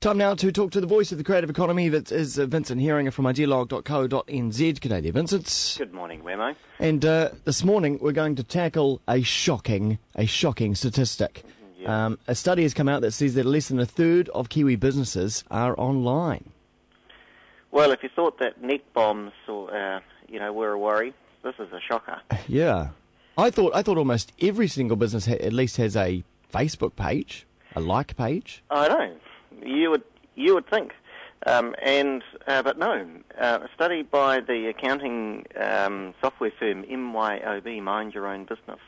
Time now to talk to the voice of the creative economy. That is Vincent Heeringa from idealogue.co.nz. G'day there, Vincent. Good morning, Wammo. And this morning we're going to tackle a shocking statistic. Yeah. A study has come out that says that less than a third of Kiwi businesses are online. Well, if you thought that net bombs were a worry, this is a shocker. Yeah. I thought almost every single business at least has a Facebook page, a like page. I know. You would think. But no. A study by the accounting software firm MYOB, Mind Your Own Business,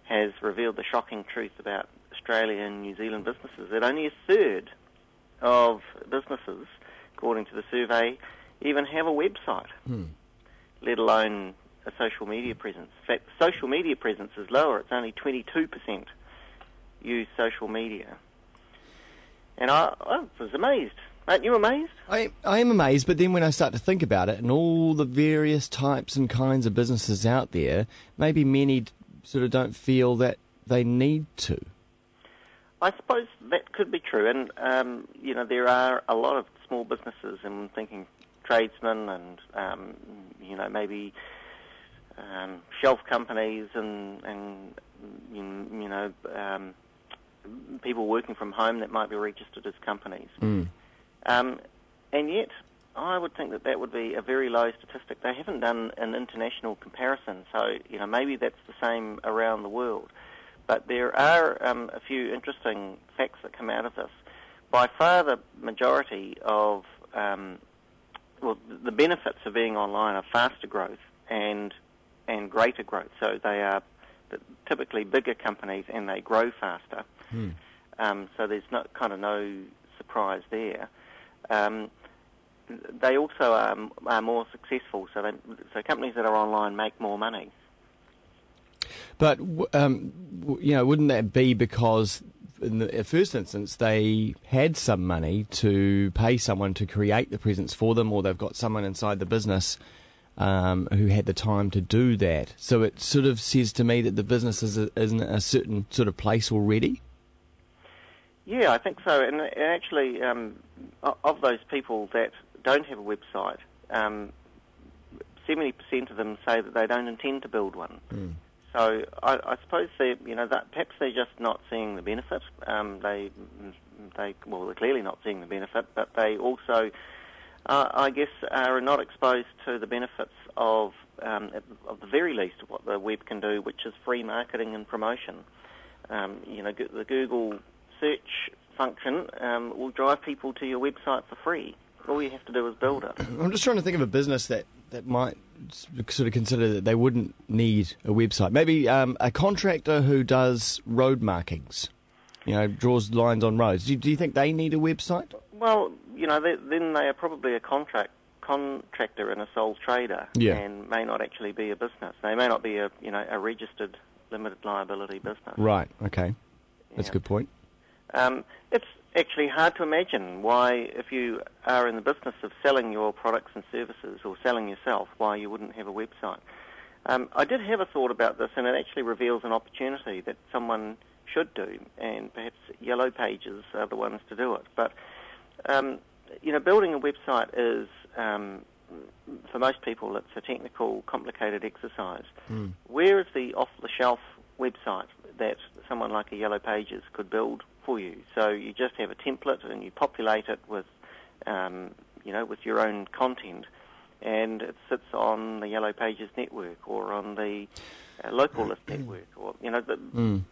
has revealed the shocking truth about Australia and New Zealand businesses, that only a third of businesses, according to the survey, even have a website, let alone a social media presence. In fact, the social media presence is lower. It's only 22% use social media. And I was amazed. Aren't you amazed? I am amazed, but then when I start to think about it and all the various types and kinds of businesses out there, maybe many sort of don't feel that they need to. I suppose that could be true. And, there are a lot of small businesses, and I'm thinking tradesmen and, maybe shelf companies and people working from home that might be registered as companies. And yet, I would think that would be a very low statistic. They haven't done an international comparison, so maybe that's the same around the world. But there are a few interesting facts that come out of this. By far, the majority of the benefits of being online are faster growth and greater growth. So they are typically bigger companies and they grow faster. So there's no surprise there. They also are more successful. So companies that are online make more money. But wouldn't that be because in the first instance they had some money to pay someone to create the presence for them, or they've got someone inside the business who had the time to do that? So it sort of says to me that the business is in a certain sort of place already? Yeah, I think so. And actually, of those people that don't have a website, 70% of them say that they don't intend to build one. So I suppose that perhaps they're just not seeing the benefit. They're clearly not seeing the benefit, but they also, I guess, are not exposed to the benefits of the very least, of what the web can do, which is free marketing and promotion. The Google search function will drive people to your website for free. All you have to do is build it. I'm just trying to think of a business that might sort of consider that they wouldn't need a website. Maybe a contractor who does road markings, draws lines on roads. Do you think they need a website? Well, then they are probably a contractor and a sole trader, and may not actually be a business. They may not be a registered limited liability business. Right. Okay, that's a good point. It's actually hard to imagine why, if you are in the business of selling your products and services or selling yourself, why you wouldn't have a website. I did have a thought about this, and it actually reveals an opportunity that someone should do, and perhaps Yellow Pages are the ones to do it. But, building a website is, for most people, it's a technical, complicated exercise. Where is the off-the-shelf website that someone like a Yellow Pages could build for you? So you just have a template and you populate it with, with your own content, and it sits on the Yellow Pages network or on the local list network, or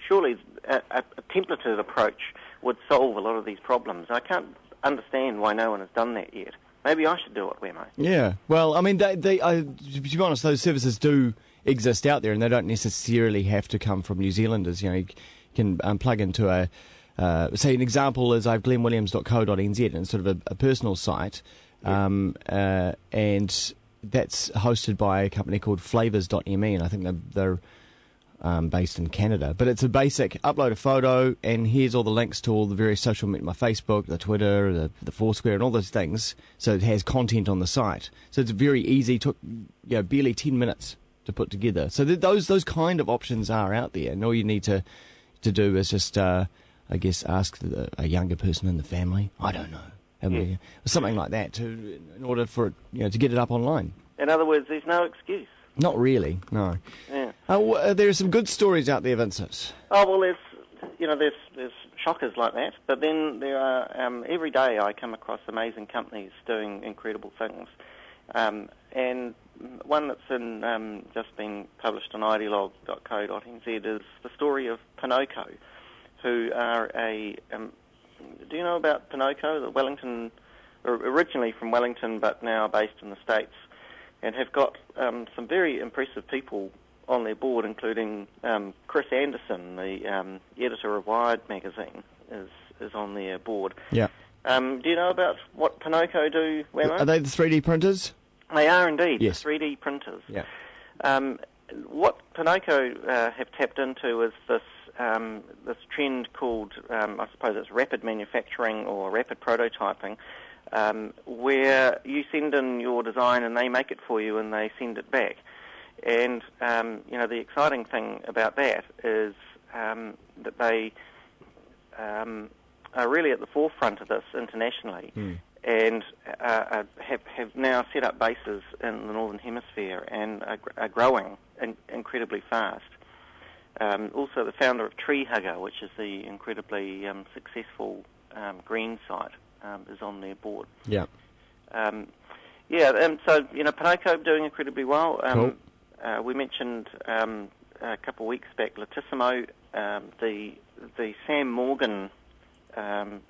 surely a templated approach would solve a lot of these problems. I can't understand why no one has done that yet. Maybe I should do it, Wammo. Yeah, well, I mean, to be honest, those services do exist out there, and they don't necessarily have to come from New Zealanders. You can plug into a say an example is glenwilliams.co.nz, and it's sort of a personal site, and that's hosted by a company called flavors.me, and I think they're based in Canada. But it's a basic upload a photo, and here's all the links to all the various social media, my Facebook, the Twitter, the Foursquare, and all those things. So it has content on the site. So it's very easy. Took barely 10 minutes to put together. So those kind of options are out there, and all you need to do is just I guess, ask a younger person in the family. I don't know. Something like that in order for it, to get it up online. In other words, there's no excuse. Not really, no. Yeah. There are some good stories out there, Vincent. Oh, well, there's shockers like that, but then there are, every day I come across amazing companies doing incredible things. And one that's just been published on ideolog.co.nz is the story of Pinoco, who are do you know about Pinoco, the Wellington, originally from Wellington but now based in the States, and have got some very impressive people on their board, including Chris Anderson, the editor of Wired magazine, is on their board. Yeah. Do you know about what Pinoco do, Wammo? Are they the 3D printers? They are indeed, yes. 3D printers. Yeah. What Pinoco have tapped into is this trend called, I suppose it's rapid manufacturing or rapid prototyping, where you send in your design and they make it for you and they send it back. And, the exciting thing about that is that they are really at the forefront of this internationally and have now set up bases in the Northern Hemisphere and are growing incredibly fast. Also, the founder of Tree Hugger, which is the incredibly successful green site, is on their board. Yeah. So, Pinoco doing incredibly well. Cool. We mentioned a couple of weeks back Latissimo, the Sam Morgan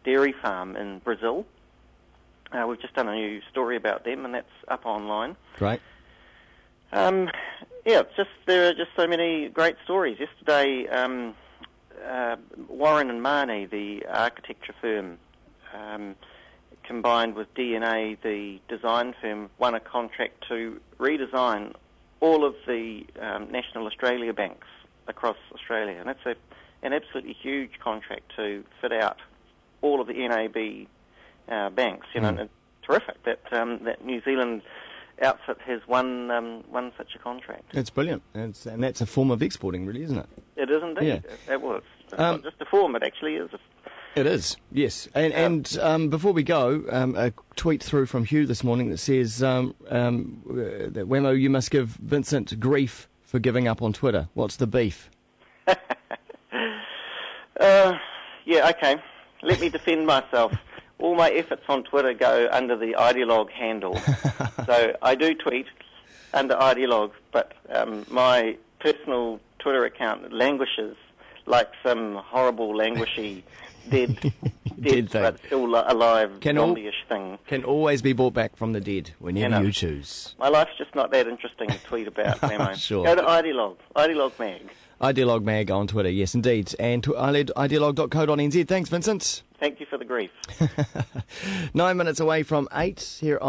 dairy farm in Brazil. We've just done a new story about them, and that's up online. Great. There are just so many great stories. Yesterday, Warren and Marnie, the architecture firm, combined with DNA, the design firm, won a contract to redesign all of the National Australia banks across Australia, and that's an absolutely huge contract to fit out all of the NAB banks. And it's terrific that New Zealand outfit has won such a contract. That's brilliant, and that's a form of exporting, really, isn't it? It is indeed. Yeah. It's not just a form; it actually is. It is, yes. And before we go, a tweet through from Hugh this morning that says that Wammo, you must give Vincent grief for giving up on Twitter. What's the beef? Okay. Let me defend myself. All my efforts on Twitter go under the Ideolog handle. So I do tweet under Ideolog, but my personal Twitter account languishes like some horrible, languishy, dead thing. But still alive, zombie-ish thing. Can always be brought back from the dead whenever you choose. My life's just not that interesting to tweet about, Wammo. Sure. Go to Ideolog, Ideolog Mag. Ideolog Mag on Twitter, yes, indeed. And to ideolog.co.nz. Thanks, Vincent. Thank you for the grief. 9 minutes away from 8 here on